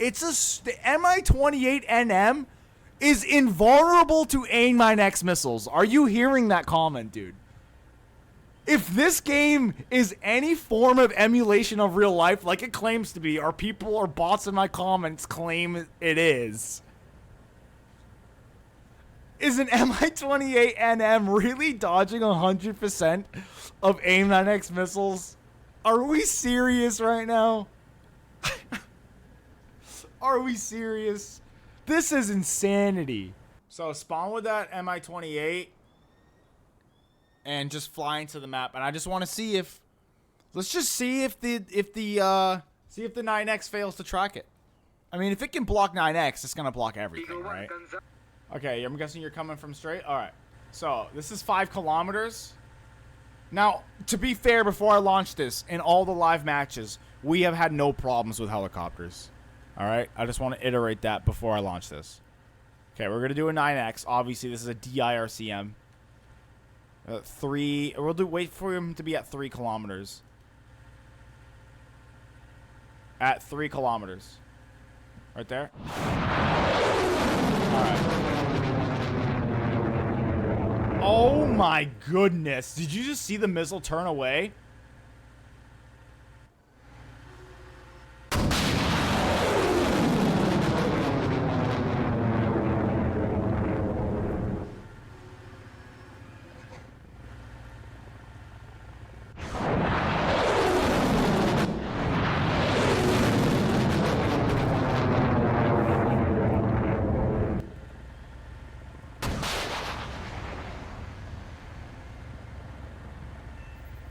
The Mi-28NM is invulnerable to AIM-9X missiles. Are you hearing that comment, dude? If this game is any form of emulation of real life, like it claims to be, or people or bots in my comments claim it is an Mi-28NM really dodging 100% of AIM-9X missiles? Are we serious right now? Are we serious? This is insanity. So spawn with that Mi-28 and just fly into the map, and I just want to see if, let's just see if the 9X fails to track it. I mean, if it can block 9X, it's gonna block everything, right? Okay, I'm guessing you're coming from straight. All right. So this is 5 kilometers. Now, to be fair, before I launch this, in all the live matches, we have had no problems with helicopters. All right, I just want to iterate that before I launch this. Okay, we're gonna do a 9X. Obviously, this is a DIRCM. Wait for him to be at 3 kilometers. At 3 kilometers. Right there. All right. Oh my goodness! Did you just see the missile turn away?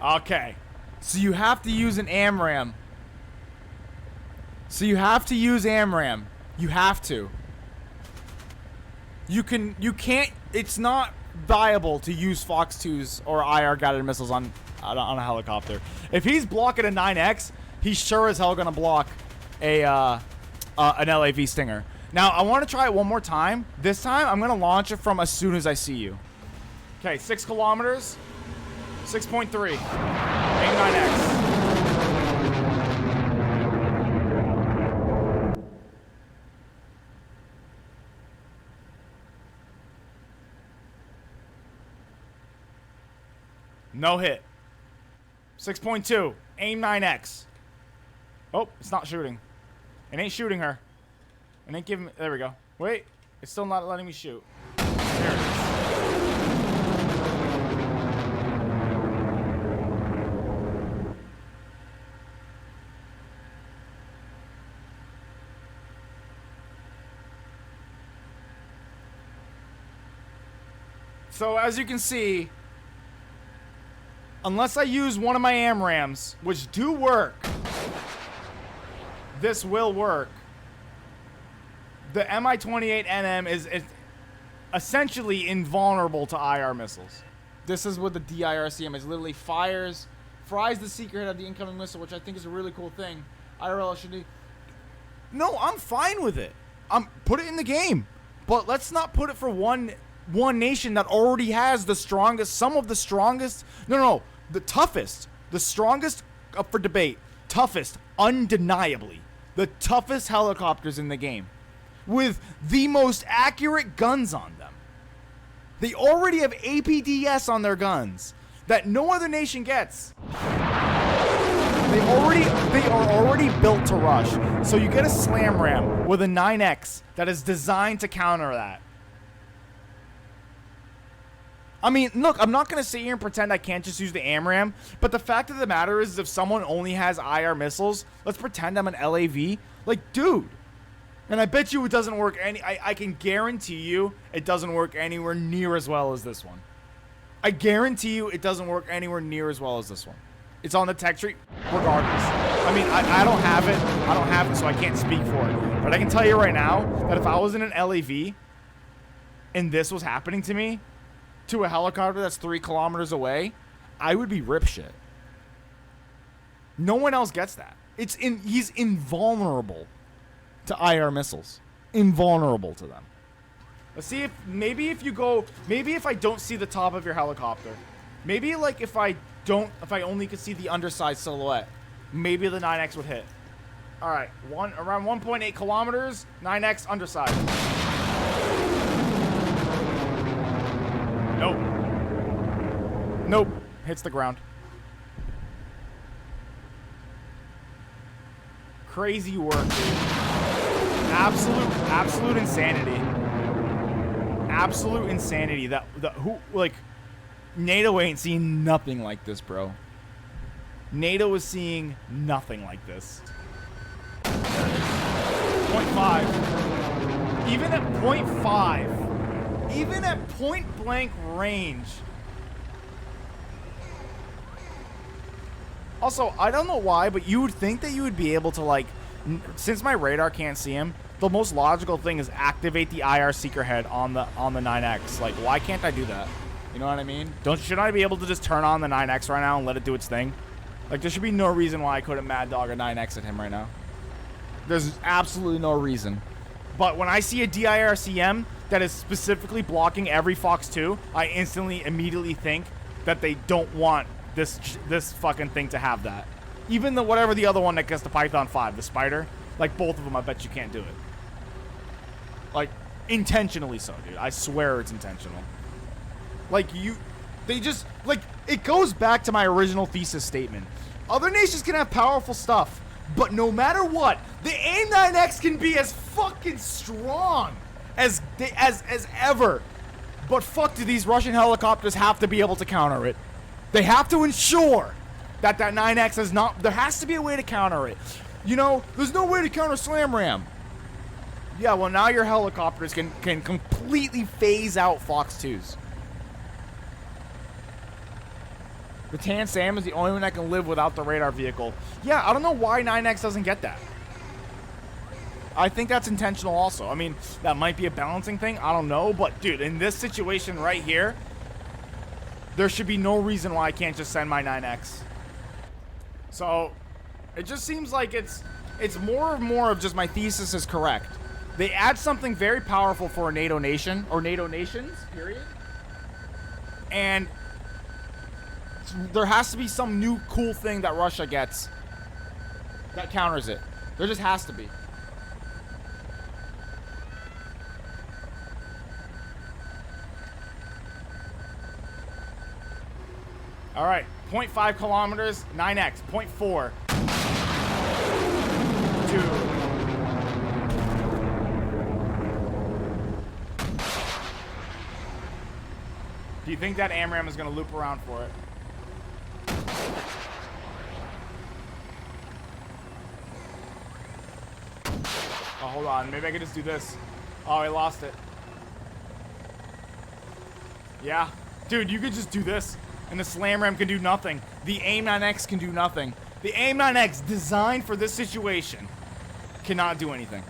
Okay, so you have to use an AMRAM. You have to. You can't, it's not viable to use Fox 2s or IR guided missiles on a helicopter. If he's blocking a 9X, he's sure as hell gonna block an LAV Stinger. Now, I want to try it one more time. This time, I'm gonna launch it from as soon as I see you. Okay, 6 kilometers. 6.3. AIM-9X. No hit. 6.2. AIM-9X. Oh, it's not shooting. It ain't shooting her. It ain't giving me... There we go. Wait. It's still not letting me shoot. There it is. So as you can see, unless I use one of my AMRAMs, which do work, this will work. The Mi-28NM is essentially invulnerable to IR missiles. This is what the DIRCM is. Literally fries the secret head of the incoming missile, which I think is a really cool thing. IRL should be... No, I'm fine with it. Put it in the game. But let's not put it for one nation that already has the strongest, the toughest, the strongest, up for debate, toughest, undeniably, the toughest helicopters in the game, with the most accurate guns on them. They already have APDS on their guns that no other nation gets. They are already built to rush. So you get a slam ram with a 9X that is designed to counter that. I mean, look, I'm not going to sit here and pretend I can't just use the AMRAM, but the fact of the matter is if someone only has IR missiles, let's pretend I'm an LAV. Like, dude. And I bet you it doesn't work I can guarantee you it doesn't work anywhere near as well as this one. I guarantee you it doesn't work anywhere near as well as this one. It's on the tech tree regardless. I mean, I don't have it, so I can't speak for it. But I can tell you right now that if I was in an LAV and this was happening to me, to a helicopter that's 3 kilometers away, I would be rip shit. No one else gets that. He's invulnerable to IR missiles. Invulnerable to them. Let's see if maybe if I don't see the top of your helicopter, maybe like if I only could see the underside silhouette, maybe the 9X would hit. All right, around 1.8 kilometers, 9X underside. Nope. Nope. Hits the ground. Crazy work, dude. Absolute insanity. Absolute insanity. NATO ain't seen nothing like this, bro. NATO is seeing nothing like this. 0.5. Even at 0.5. Even at point blank range. Also, I don't know why, but you would think that you would be able to, like, since my radar can't see him, the most logical thing is activate the IR seeker head on the 9X. Like, why can't I do that? You know what I mean? Shouldn't I be able to just turn on the 9X right now and let it do its thing? Like, there should be no reason why I couldn't Mad Dog a 9X at him right now. There's absolutely no reason. But when I see a DIRCM that is specifically blocking every Fox 2, I immediately think that they don't want this fucking thing to have that. Even whatever the other one that gets the Python 5, the Spider, like both of them, I bet you can't do it. Like, intentionally so, dude. I swear it's intentional. Like, they just, like, it goes back to my original thesis statement. Other nations can have powerful stuff, but no matter what, the AIM-9X can be as fucking strong as ever. But fuck, do these Russian helicopters have to be able to counter it? They have to ensure that 9X is not... There has to be a way to counter it. You know, there's no way to counter Slam Ram. Yeah, well, now your helicopters can completely phase out Fox 2s. The Tan Sam is the only one that can live without the radar vehicle. Yeah, I don't know why 9X doesn't get that. I think that's intentional also. I mean, that might be a balancing thing. I don't know. But, dude, in this situation right here, there should be no reason why I can't just send my 9X. So, it just seems like it's more and more of just my thesis is correct. They add something very powerful for a NATO nation, or NATO nations, period. And there has to be some new cool thing that Russia gets that counters it. There just has to be. All right, 0.5 kilometers, 9X, 0.4. 2. Do you think that AMRAM is going to loop around for it? Oh, hold on. Maybe I could just do this. Oh, I lost it. Yeah. Dude, you could just do this, and the Slam Ram can do nothing. The AIM-9X can do nothing. The AIM-9X, designed for this situation, cannot do anything.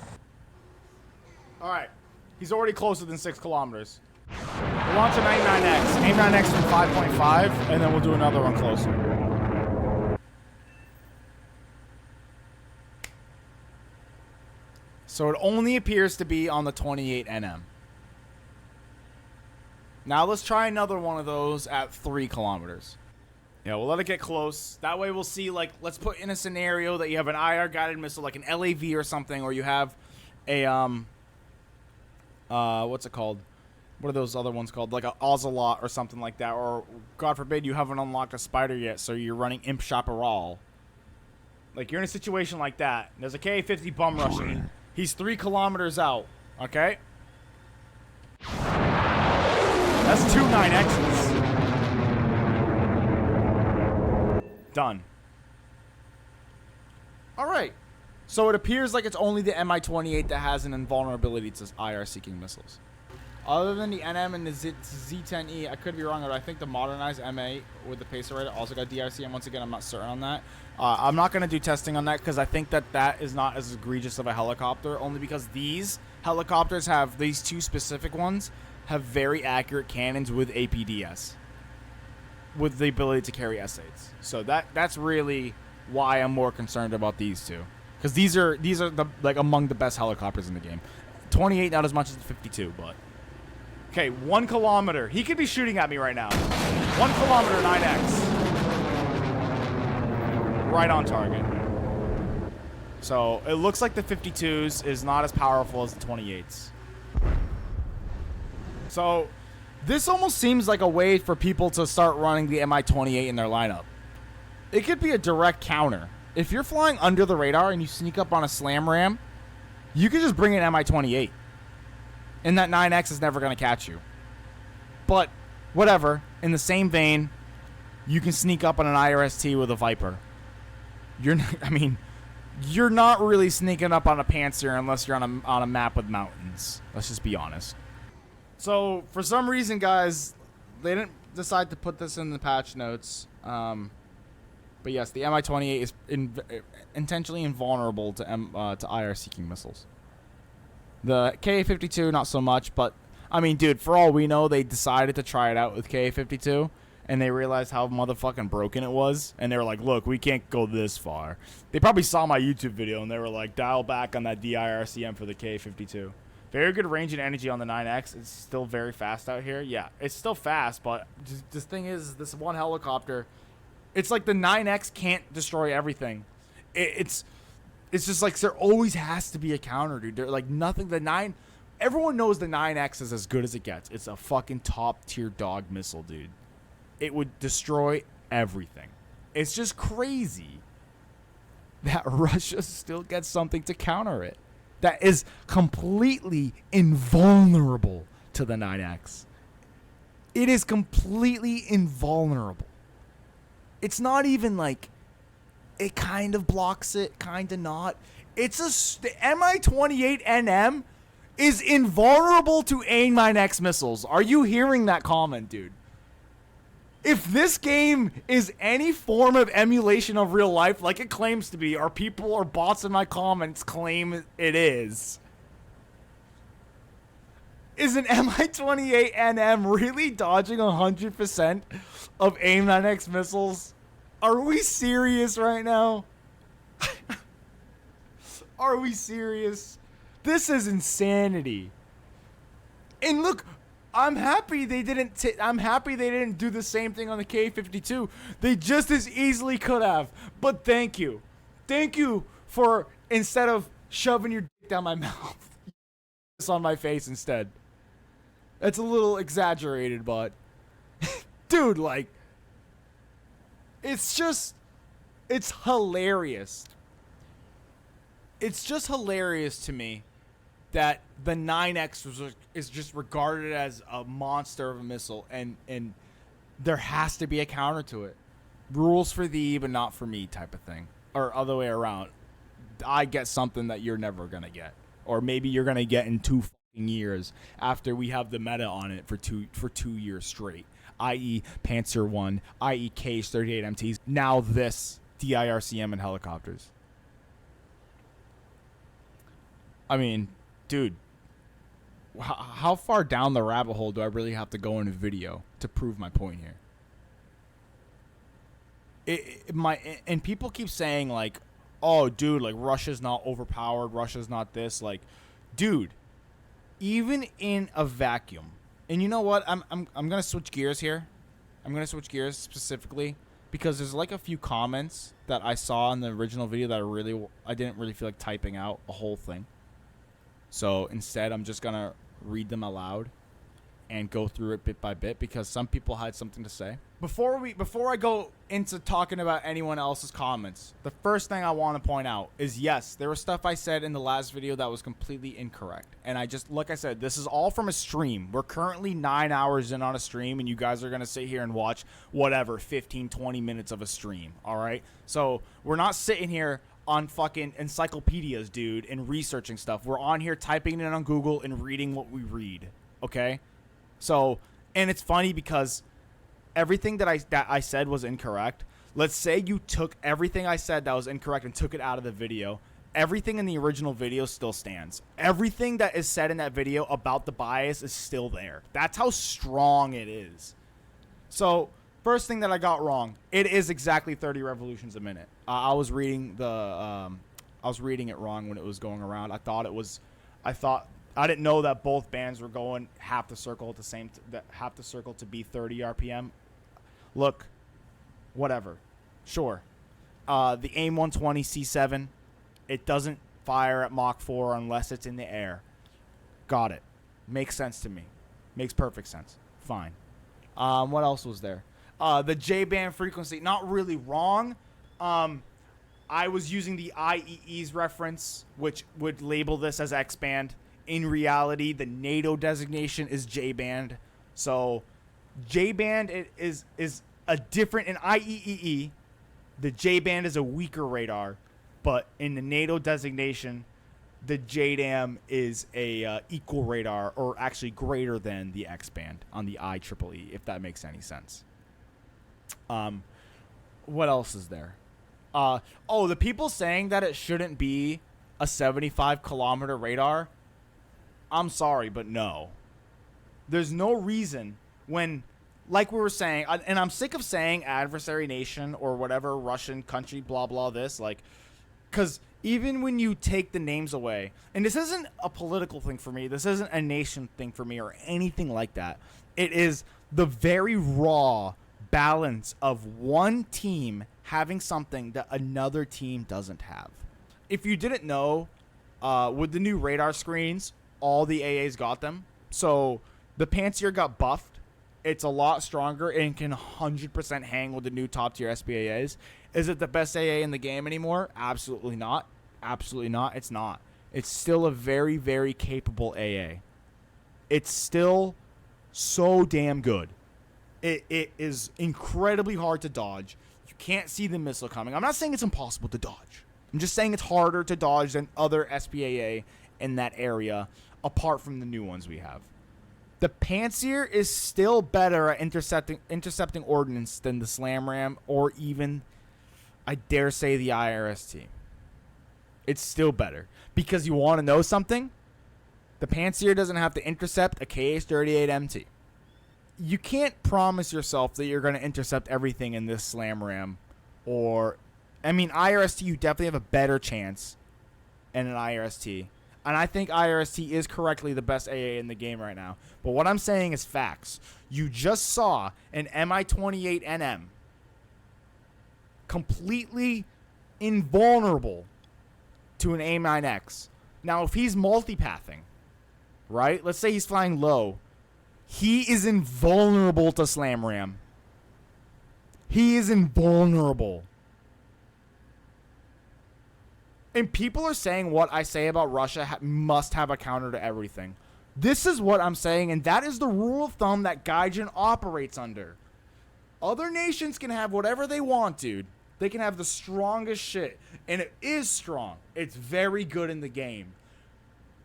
All right. He's already closer than 6 kilometers. We'll launch an AIM-9X. AIM-9X from 5.5, and then we'll do another one closer. So it only appears to be on the 28 NM. Now let's try another one of those at 3 kilometers. Yeah, we'll let it get close. That way we'll see, like, let's put in a scenario that you have an IR guided missile, like an LAV or something, or you have a, what's it called? What are those other ones called? Like an Ocelot or something like that. Or, God forbid, you haven't unlocked a Spider yet, so you're running Imp Chaparral. Like, you're in a situation like that. There's a Ka-50 bum rushing. He's 3 kilometers out, okay? That's 2 9Xs. Done. Alright. So it appears like it's only the Mi-28 that has an invulnerability to IR-seeking missiles. Other than the NM and the Z-10E, I could be wrong, but I think the modernized MA with the Pacer radar also got DIRCM. Once again, I'm not certain on that. I'm not going to do testing on that because I think that is not as egregious of a helicopter, only because these helicopters have, these 2 specific ones, have very accurate cannons with APDS, with the ability to carry S8s. So that's really why I'm more concerned about these 2, because these are the, like, among the best helicopters in the game. 28, not as much as the 52, but. Okay, 1 kilometer. He could be shooting at me right now. 1 kilometer, 9X. Right on target. So it looks like the 52s is not as powerful as the 28s. So this almost seems like a way for people to start running the Mi-28 in their lineup. It could be a direct counter. If you're flying under the radar and you sneak up on a slam ram, you could just bring an Mi-28. And that 9X is never going to catch you. But whatever, in the same vein, you can sneak up on an IRST with a Viper. You're not really sneaking up on a Panzer unless you're on a map with mountains. Let's just be honest. So for some reason, guys, they didn't decide to put this in the patch notes. But yes, the Mi-28 is intentionally invulnerable to IR seeking missiles. The Ka-52 not so much, but I mean, dude, for all we know, they decided to try it out with Ka-52. And they realized how motherfucking broken it was. And they were like, look, we can't go this far. They probably saw my YouTube video and they were like, dial back on that DIRCM for the Ka-52. Very good range and energy on the 9X. It's still very fast out here. Yeah, it's still fast, but the thing is, this one helicopter, it's like the 9X can't destroy everything. It's just like there always has to be a counter, dude. They're like nothing. Everyone knows the 9X is as good as it gets. It's a fucking top tier dog missile, dude. It would destroy everything. It's just crazy that Russia still gets something to counter it that is completely invulnerable to the 9X. It is completely invulnerable. It's not even like it kind of blocks it, kind of not. The Mi-28NM is invulnerable to AIM-9X missiles. Are you hearing that comment, dude? If this game is any form of emulation of real life, like it claims to be, or people or bots in my comments claim it is an Mi-28NM really dodging 100% of AIM-9X missiles? Are we serious right now? Are we serious? This is insanity. And look, I'm happy they didn't do the same thing on the Ka-52. They just as easily could have. But thank you. Thank you for, instead of shoving your dick down my mouth, this on my face instead. That's a little exaggerated, but dude, like, it's hilarious. It's just hilarious to me that the 9X is just regarded as a monster of a missile, and there has to be a counter to it. Rules for thee, but not for me type of thing. Or other way around. I get something that you're never going to get. Or maybe you're going to get in 2 fucking years after we have the meta on it for 2 years straight. I.e. Panzer 1, i.e. Kh-38MTs, now this DIRCM and helicopters. I mean, dude, how far down the rabbit hole do I really have to go in a video to prove my point here? And people keep saying like, oh, dude, like Russia's not overpowered, Russia's not this. Like, dude, even in a vacuum, and you know what? I'm gonna switch gears here. I'm gonna switch gears specifically because there's like a few comments that I saw in the original video that I didn't really feel like typing out a whole thing. So instead, I'm just going to read them aloud and go through it bit by bit because some people had something to say. Before I go into talking about anyone else's comments, the first thing I want to point out is, yes, there was stuff I said in the last video that was completely incorrect. And like I said, this is all from a stream. We're currently 9 hours in on a stream, and you guys are going to sit here and watch whatever, 15, 20 minutes of a stream, all right? So we're not sitting here on fucking encyclopedias, dude, and researching stuff. We're on here typing it on Google and reading what we read, okay? So, and it's funny because everything that I said was incorrect. Let's say you took everything I said that was incorrect and took it out of the video. Everything in the original video still stands. Everything that is said in that video about the bias is still there. That's how strong it is. So, first thing that I got wrong, it is exactly 30 revolutions a minute. I was reading it wrong when it was going around. I didn't know that both bands were going half the circle at the same half the circle to be 30 RPM. Look, whatever. Sure. The AIM 120 C7 It doesn't fire at Mach 4 unless it's in the air. Got it. Makes sense to me. Makes perfect sense. Fine. What else was there? The J-band frequency, not really wrong. I was using the IEE's reference, which would label this as X-band. In reality, the NATO designation is J-band. So J-band is a different, in IEEE, the J-band is a weaker radar, but in the NATO designation, the JDAM is a equal radar, or actually greater than the X-band on the IEEE, if that makes any sense. What else is there? The people saying that it shouldn't be a 75-kilometer radar, I'm sorry, but no. There's no reason when, like we were saying, and I'm sick of saying adversary nation or whatever, Russian country, blah, blah, this, like, because even when you take the names away, and this isn't a political thing for me, this isn't a nation thing for me or anything like that. It is the very raw balance of one team having something that another team doesn't have. If you didn't know, with the new radar screens, all the AAs got them. So the Pantsir got buffed. It's a lot stronger and can 100% hang with the new top tier SPAAs. Is it the best AA in the game anymore? Absolutely not. Absolutely not. It's not. It's still a very, very capable AA. It's still so damn good. It is incredibly hard to dodge. You can't see the missile coming. I'm not saying it's impossible to dodge. I'm just saying it's harder to dodge than other SPAA in that area, apart from the new ones we have. The Pantsir is still better at intercepting ordnance than the Slam Ram, or even, I dare say, the IRST. It's still better. Because you want to know something? The Pantsir doesn't have to intercept a KH-38MT. You can't promise yourself that you're going to intercept everything in this Slam Ram. IRST, you definitely have a better chance in an IRST. And I think IRST is correctly the best AA in the game right now. But what I'm saying is facts. You just saw an Mi-28NM completely invulnerable to an A9X. Now, if he's multipathing, right? Let's say he's flying low. He is invulnerable to Slam Ram. He is invulnerable. And people are saying what I say about Russia must have a counter to everything. This is what I'm saying, and that is the rule of thumb that Gaijin operates under. Other nations can have whatever they want, dude. They can have the strongest shit, and it is strong. It's very good in the game.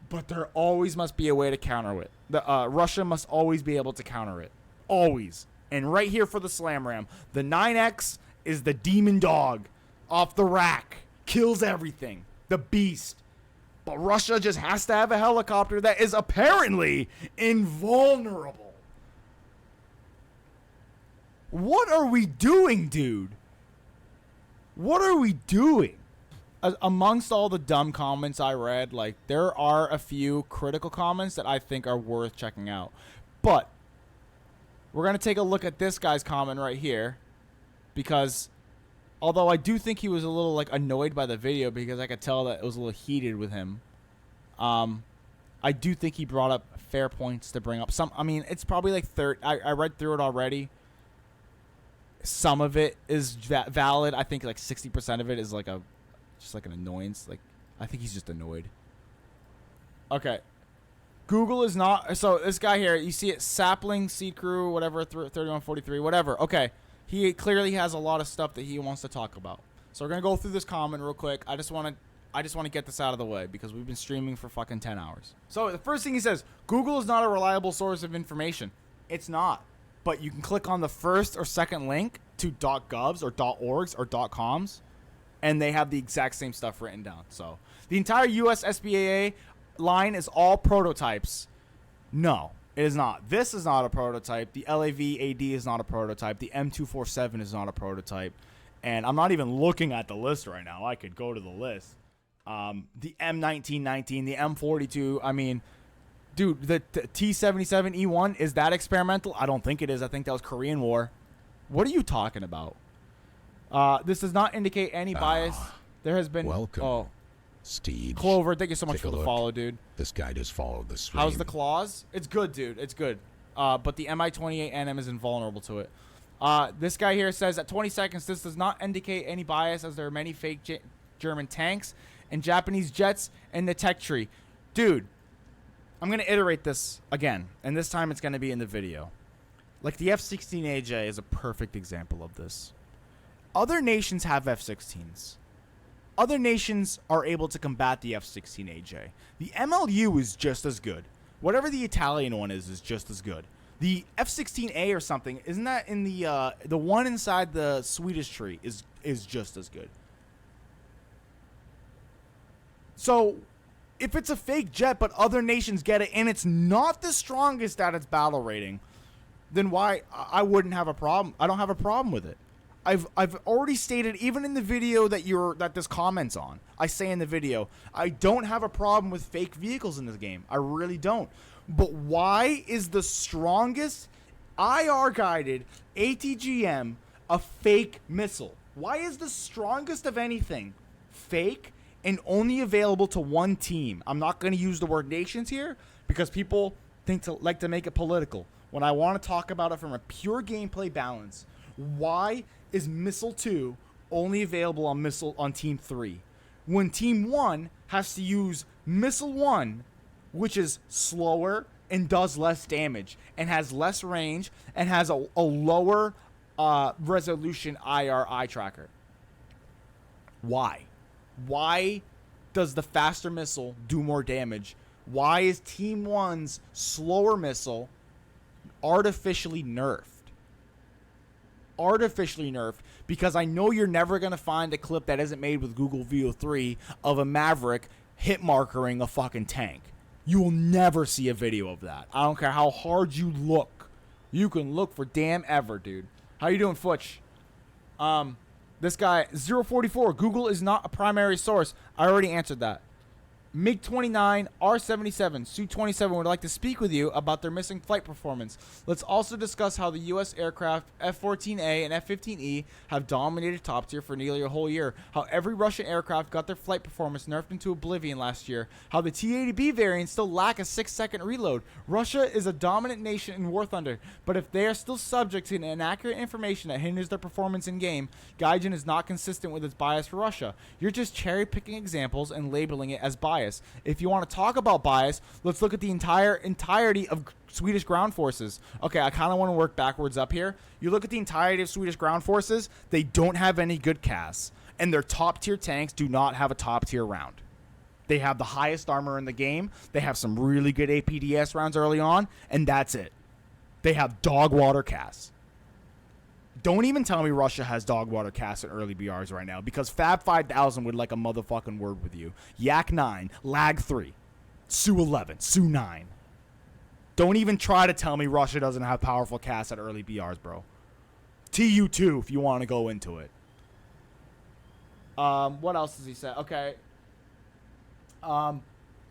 But there always must be a way to counter it. Russia must always be able to counter it. Always. And right here for the Slam Ram, the 9X is the demon dog. Off the rack. Kills everything. The beast. But Russia just has to have a helicopter that is apparently invulnerable. What are we doing, dude? What are we doing? Amongst all the dumb comments I read, like, there are a few critical comments that I think are worth checking out. But we're going to take a look at this guy's comment right here, because although I do think he was a little, like, annoyed by the video, because I could tell that it was a little heated with him, I do think he brought up fair points to bring up. It's probably like I read through it already. Some of it is valid. I think like 60% of it is like just like an annoyance. Like, I think he's just annoyed. Okay. Google is not... So, this guy here, you see it, Sapling, Seed Crew, whatever, 3143, whatever. Okay. He clearly has a lot of stuff that he wants to talk about. So, we're going to go through this comment real quick. I just want to get this out of the way, because we've been streaming for fucking 10 hours. So, the first thing he says, Google is not a reliable source of information. It's not. But you can click on the first or second link to .govs or .orgs or .coms, and they have the exact same stuff written down. So the entire US SPAA line is all prototypes. No, it is not. This is not a prototype. The LAV-AD is not a prototype. The M247 is not a prototype. And I'm not even looking at the list right now. I could go to the list. The M1919, the M42, dude, the T-77E1, is that experimental? I don't think it is. I think that was Korean War. What are you talking about? This does not indicate any bias. There has been... Welcome. Oh. Steve. Clover, thank you so much for the follow, dude. This guy just followed the stream. How's the claws? It's good, dude. It's good. But the Mi-28 NM is invulnerable to it. This guy here says at 20 seconds, this does not indicate any bias as there are many fake German tanks and Japanese jets in the tech tree. Dude, I'm going to iterate this again, and this time it's going to be in the video. Like the F-16AJ is a perfect example of this. Other nations have F-16s. Other nations are able to combat the F-16AJ. The MLU is just as good. Whatever the Italian one is just as good. The F-16A or something, isn't that in the one inside the Swedish tree is just as good. So, if it's a fake jet but other nations get it and it's not the strongest at its battle rating, then why I wouldn't have a problem. I don't have a problem with it. I've already stated, even in the video that this comments on, I say in the video, I don't have a problem with fake vehicles in this game. I really don't. But why is the strongest IR guided ATGM a fake missile? Why is the strongest of anything fake and only available to one team? I'm not going to use the word nations here because people like to make it political. When I want to talk about it from a pure gameplay balance, why is Missile 2 only available on Team 3? When Team 1 has to use Missile 1, which is slower and does less damage and has less range and has a lower resolution IR eye tracker. Why? Why does the faster missile do more damage? Why is Team 1's slower missile artificially nerfed? Artificially nerfed because I know you're never going to find a clip that isn't made with Google VO3 of a Maverick hit markering a fucking tank. You will never see a video of that. I don't care how hard you look. You can look for damn ever, dude. How you doing, Futch? This guy, 044, Google is not a primary source. I already answered that. MiG-29, R-77, Su-27 would like to speak with you about their missing flight performance. Let's also discuss how the U.S. aircraft F-14A and F-15E have dominated top tier for nearly a whole year. How every Russian aircraft got their flight performance nerfed into oblivion last year. How the T-80B variants still lack a 6-second reload. Russia is a dominant nation in War Thunder, but if they are still subject to inaccurate information that hinders their performance in game, Gaijin is not consistent with its bias for Russia. You're just cherry-picking examples and labeling it as bias. If you want to talk about bias, let's look at the entirety of Swedish ground forces. Okay, I kind of want to work backwards up here. You look at the entirety of Swedish ground forces, they don't have any good CAS, and their top tier tanks do not have a top tier round. They have the highest armor in the game. They have some really good APDS rounds early on, and that's it. They have dog water CAS. Don't even tell me Russia has dog water CAS in early BRs right now, because Fab 5000 would like a motherfucking word with you. Yak 9, Lag 3, Su 11, Su 9. Don't even try to tell me Russia doesn't have powerful CAS at early BRs, bro. TU 2 if you want to go into it. What else does he say? Okay.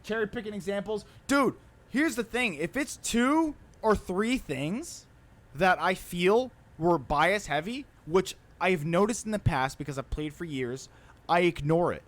Cherry picking examples. Dude, here's the thing. If it's 2 or 3 things that I feel were bias heavy, which I've noticed in the past because I've played for years, I ignore it.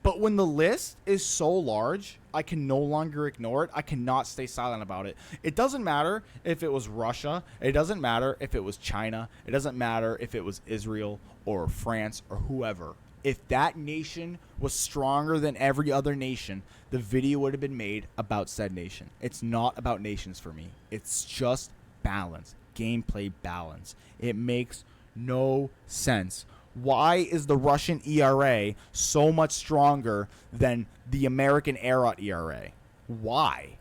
But when the list is so large, I can no longer ignore it. I cannot stay silent about it. It doesn't matter if it was Russia. It doesn't matter if it was China. It doesn't matter if it was Israel or France or whoever. If that nation was stronger than every other nation, the video would have been made about said nation. It's not about nations for me. It's just balance. Gameplay balance. It makes no sense. Why is the Russian ERA so much stronger than the American ADATS ERA? Why?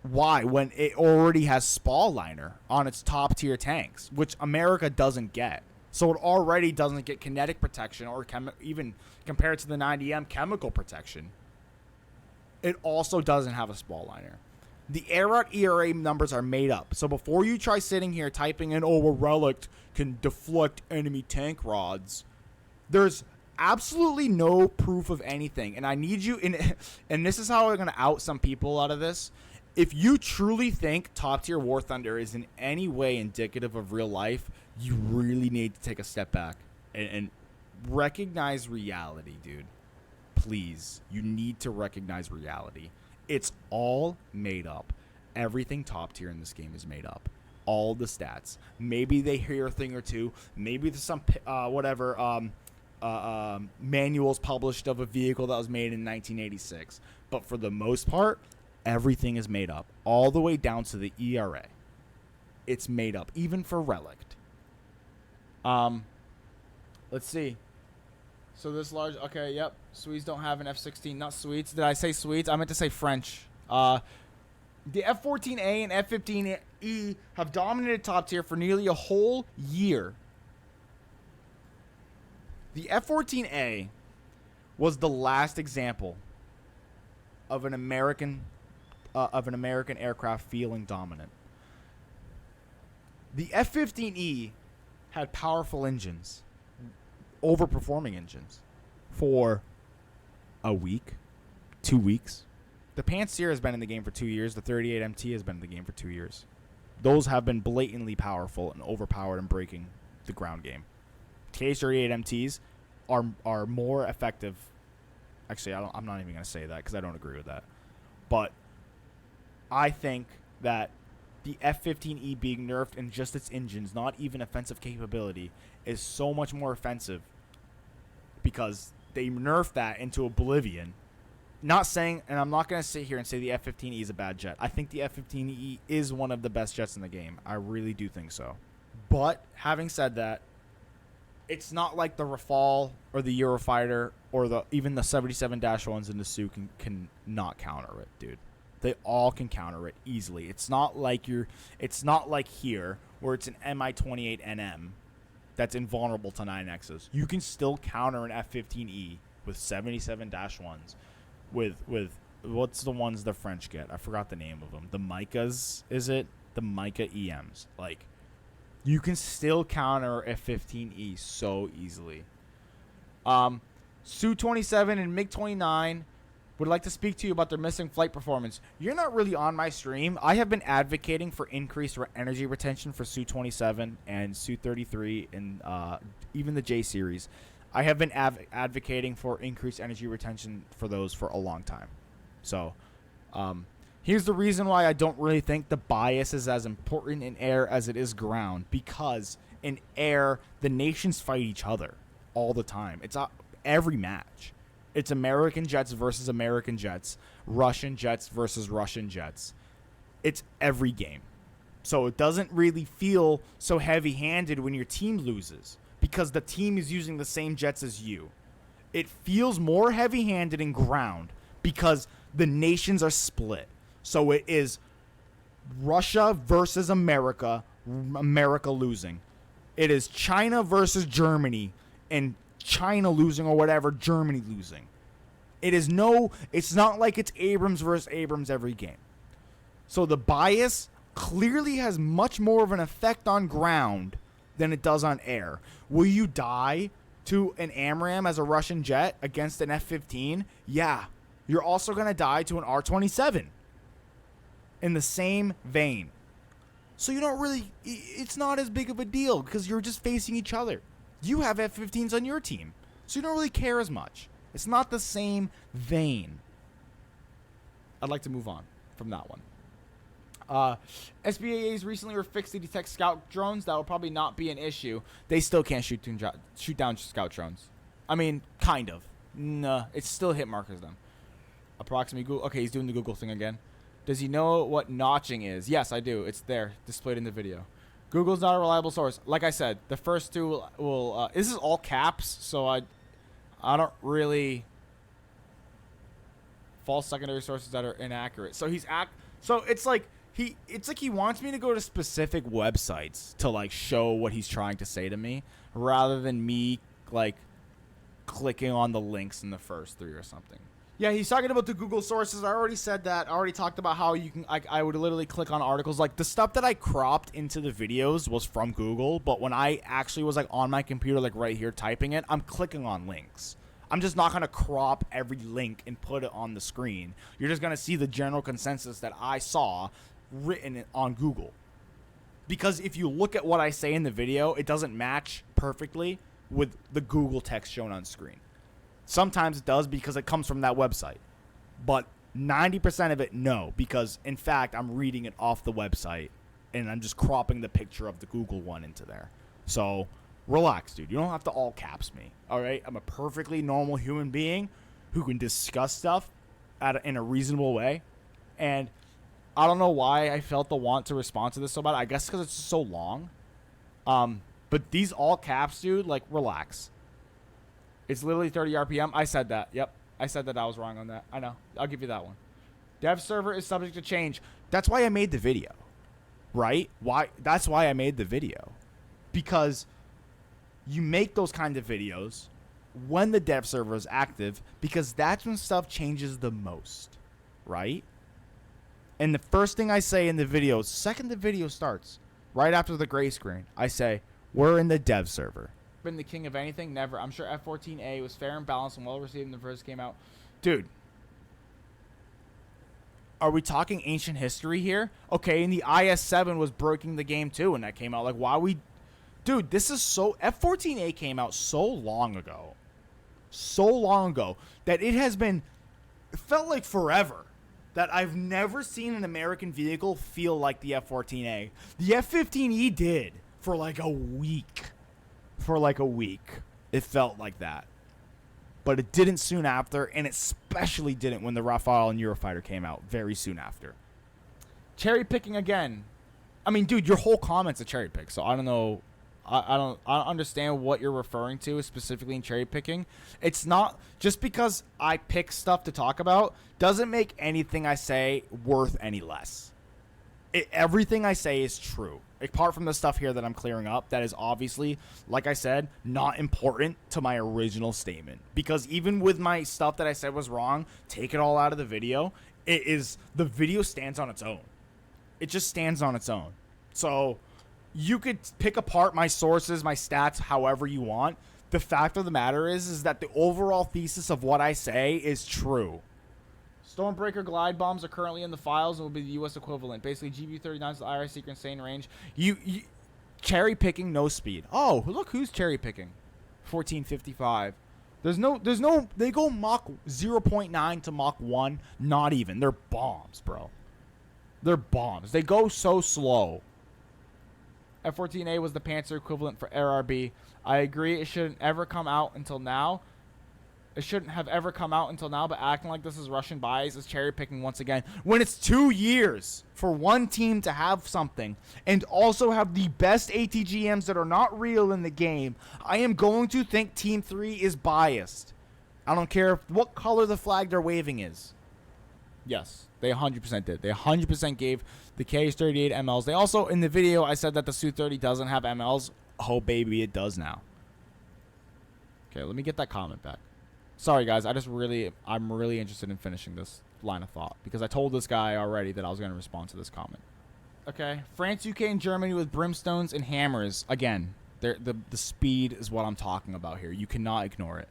Why, when it already has Spall liner on its top tier tanks, which America doesn't get? So it already doesn't get kinetic protection or even compared to the 90M chemical protection. It also doesn't have a Spall liner. The ADATS ERA numbers are made up. So before you try sitting here typing in, oh, a relic can deflect enemy tank rods, there's absolutely no proof of anything. And I need you, and this is how I'm going to out some people out of this. If you truly think top tier War Thunder is in any way indicative of real life, you really need to take a step back and recognize reality, dude. please, you need to recognize reality. It's all made up. Everything top tier in this game is made up. All the stats. Maybe they hear a thing or two. Maybe there's some manuals published of a vehicle that was made in 1986. But for the most part, everything is made up. All the way down to the ERA. It's made up. Even for Relict. Let's see. So this large... Okay, yep. Swedes don't have an F-16. Not Swedes. Did I say Swedes? I meant to say French. The F-14A and F-15E have dominated top tier for nearly a whole year. The F-14A was the last example of an American aircraft feeling dominant. The F-15E had powerful engines, overperforming engines, for a week, 2 weeks. The Pantsir has been in the game for 2 years. The 38MT has been in the game for 2 years. Those have been blatantly powerful and overpowered and breaking the ground game. TH-38MTs are more effective. Actually, I'm not even going to say that because I don't agree with that. But I think that the F-15E being nerfed in just its engines, not even offensive capability, is so much more offensive because they nerfed that into oblivion. Not saying, and I'm not going to sit here and say the F-15E is a bad jet. I think the F-15E is one of the best jets in the game. I really do think so. But having said that, it's not like the Rafale or the Eurofighter or even the 77-1s in the Sioux can not counter it, dude. They all can counter it easily. It's not like here where it's an Mi-28NM that's invulnerable to 9Xs. You can still counter an F-15E with 77-1s. With what's the ones the French get? I forgot the name of them. The Micas, is it? The Mica EMs. Like, you can still counter F-15E so easily. Su-27 and MiG-29 would like to speak to you about their missing flight performance. You're not really on my stream. I have been advocating for increased energy retention for Su-27 and Su-33 and even the J-Series. I have been advocating for increased energy retention for those for a long time. So, here's the reason why I don't really think the bias is as important in air as it is ground. Because in air, the nations fight each other all the time. It's every match. It's American jets versus American jets. Russian jets versus Russian jets. It's every game. So it doesn't really feel so heavy-handed when your team loses, because the team is using the same jets as you. It feels more heavy-handed in ground because the nations are split. So it is Russia versus America, America losing. It is China versus Germany, and China losing or whatever, Germany losing. It's not like it's Abrams versus Abrams every game. So the bias clearly has much more of an effect on ground than it does on air. Will you die to an AMRAAM as a Russian jet against an F-15? Yeah. You're also going to die to an R-27 in the same vein. So you don't really... It's not as big of a deal because you're just facing each other. You have F-15s on your team, so you don't really care as much. It's not the same vein. I'd like to move on from that one. SBAAs recently were fixed to detect scout drones. That will probably not be an issue. They still can't shoot down scout drones. I mean, kind of. Nah, it's still hit markers them. Approximately Google. Okay, he's doing the Google thing again. Does he know what notching is? Yes, I do. It's there, displayed in the video. Google's not a reliable source. Like I said, the first two will this is all caps, so I don't really... False secondary sources that are inaccurate. So it's like he wants me to go to specific websites to like show what he's trying to say to me, rather than me like clicking on the links in the first three or something. Yeah, he's talking about the Google sources. I already said that. I already talked about how you can... I would literally click on articles. Like, the stuff that I cropped into the videos was from Google, but when I actually was, like, on my computer, like, right here typing it, I'm clicking on links. I'm just not going to crop every link and put it on the screen. You're just going to see the general consensus that I saw written on Google. Because if you look at what I say in the video, it doesn't match perfectly with the Google text shown on screen. Sometimes it does because it comes from that website. But 90% of it, no. Because, in fact, I'm reading it off the website. And I'm just cropping the picture of the Google one into there. So, relax, dude. You don't have to all caps me. All right? I'm a perfectly normal human being who can discuss stuff in a reasonable way. And I don't know why I felt the want to respond to this so bad. I guess because it's so long. But these all caps, dude, like, relax. It's literally 30 RPM. I said that. Yep. I said that I was wrong on that. I know. I'll give you that one. Dev server is subject to change. That's why I made the video. Right? Why? That's why I made the video. Because you make those kind of videos when the dev server is active, because that's when stuff changes the most. Right? And the first thing I say in the video, second the video starts, right after the gray screen, I say, we're in the dev server. Been the king of anything? Never. I'm sure F14A was fair and balanced and well received when the first came out. Dude. Are we talking ancient history here? Okay, and the IS-7 was breaking the game too when that came out. Like, why we... Dude, this is so... F14A came out so long ago. So long ago that it has been... It felt like forever that I've never seen an American vehicle feel like the F-14A. The F-15E did for like a week. For like a week. It felt like that. But it didn't soon after, and it especially didn't when the Rafale and Eurofighter came out very soon after. Cherry picking again. I mean, dude, your whole comment's a cherry pick, so I don't know. I don't understand what you're referring to specifically in cherry picking. It's not just because I pick stuff to talk about doesn't make anything I say worth any less. Everything I say is true, apart from the stuff here that I'm clearing up that is obviously, like I said, not important to my original statement. Because even with my stuff that I said was wrong, take it all out of the video, the video stands on its own. It just stands on its own. So you could pick apart my sources, my stats, however you want. The fact of the matter is that the overall thesis of what I say is true. Stormbreaker glide bombs are currently in the files and will be the U.S. equivalent. Basically, GB-39 is the IR secret insane range. You cherry picking, no speed. Oh, look who's cherry picking. 1455. There's no. They go Mach 0.9 to Mach 1. Not even. They're bombs, bro. They're bombs. They go so slow. F-14A was the Panzer equivalent for RRB. I agree. It shouldn't ever come out until now. It shouldn't have ever come out until now, but acting like this is Russian bias is cherry picking once again. When it's 2 years for one team to have something and also have the best ATGMs that are not real in the game, I am going to think Team 3 is biased. I don't care what color the flag they're waving is. Yes, they 100% did. They 100% gave the KH-38 MLs. They also, in the video, I said that the Su-30 doesn't have MLs. Oh, baby, it does now. Okay, let me get that comment back. Sorry, guys. I'm really interested in finishing this line of thought because I told this guy already that I was going to respond to this comment. Okay. France, UK, and Germany with brimstones and hammers. Again, the speed is what I'm talking about here. You cannot ignore it.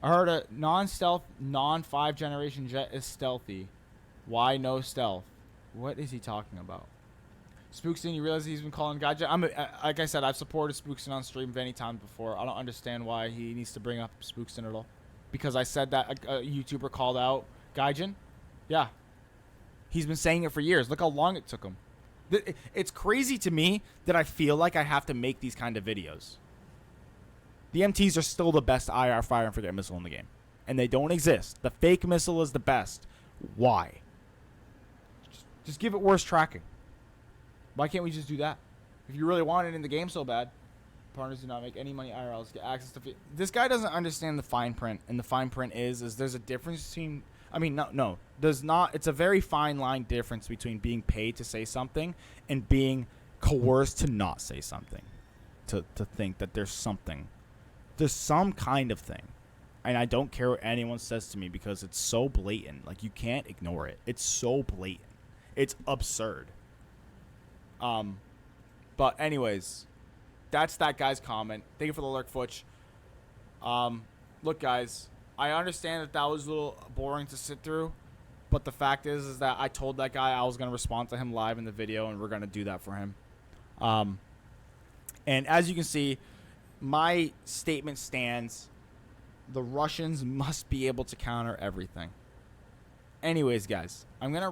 I heard a non-stealth, non-5 generation jet is stealthy. Why no stealth? What is he talking about? Spookston, you realize he's been calling gaijin? Like I said, I've supported Spookston on stream many times before. I don't understand why he needs to bring up Spookston at all. Because I said that a YouTuber called out gaijin? Yeah. He's been saying it for years. Look how long it took him. It's crazy to me that I feel like I have to make these kind of videos. The MTs are still the best IR fire and forget missile in the game. And they don't exist. The fake missile is the best. Why? Just give it worse tracking. Why can't we just do that? If you really want it in the game so bad, partners do not make any money IRLs. Get access to... This guy doesn't understand the fine print. And the fine print is there's a difference between... I mean, no. There's not... It's a very fine line difference between being paid to say something and being coerced to not say something. To think that there's something. There's some kind of thing. And I don't care what anyone says to me because it's so blatant. Like, you can't ignore it. It's so blatant. It's absurd. But anyways... That's that guy's comment. Thank you for the lurk, Futch. Look, guys, I understand that was a little boring to sit through, but the fact is that I told that guy I was going to respond to him live in the video, and we're going to do that for him. And as you can see, my statement stands The Russians must be able to counter everything. Anyways, guys, I'm going to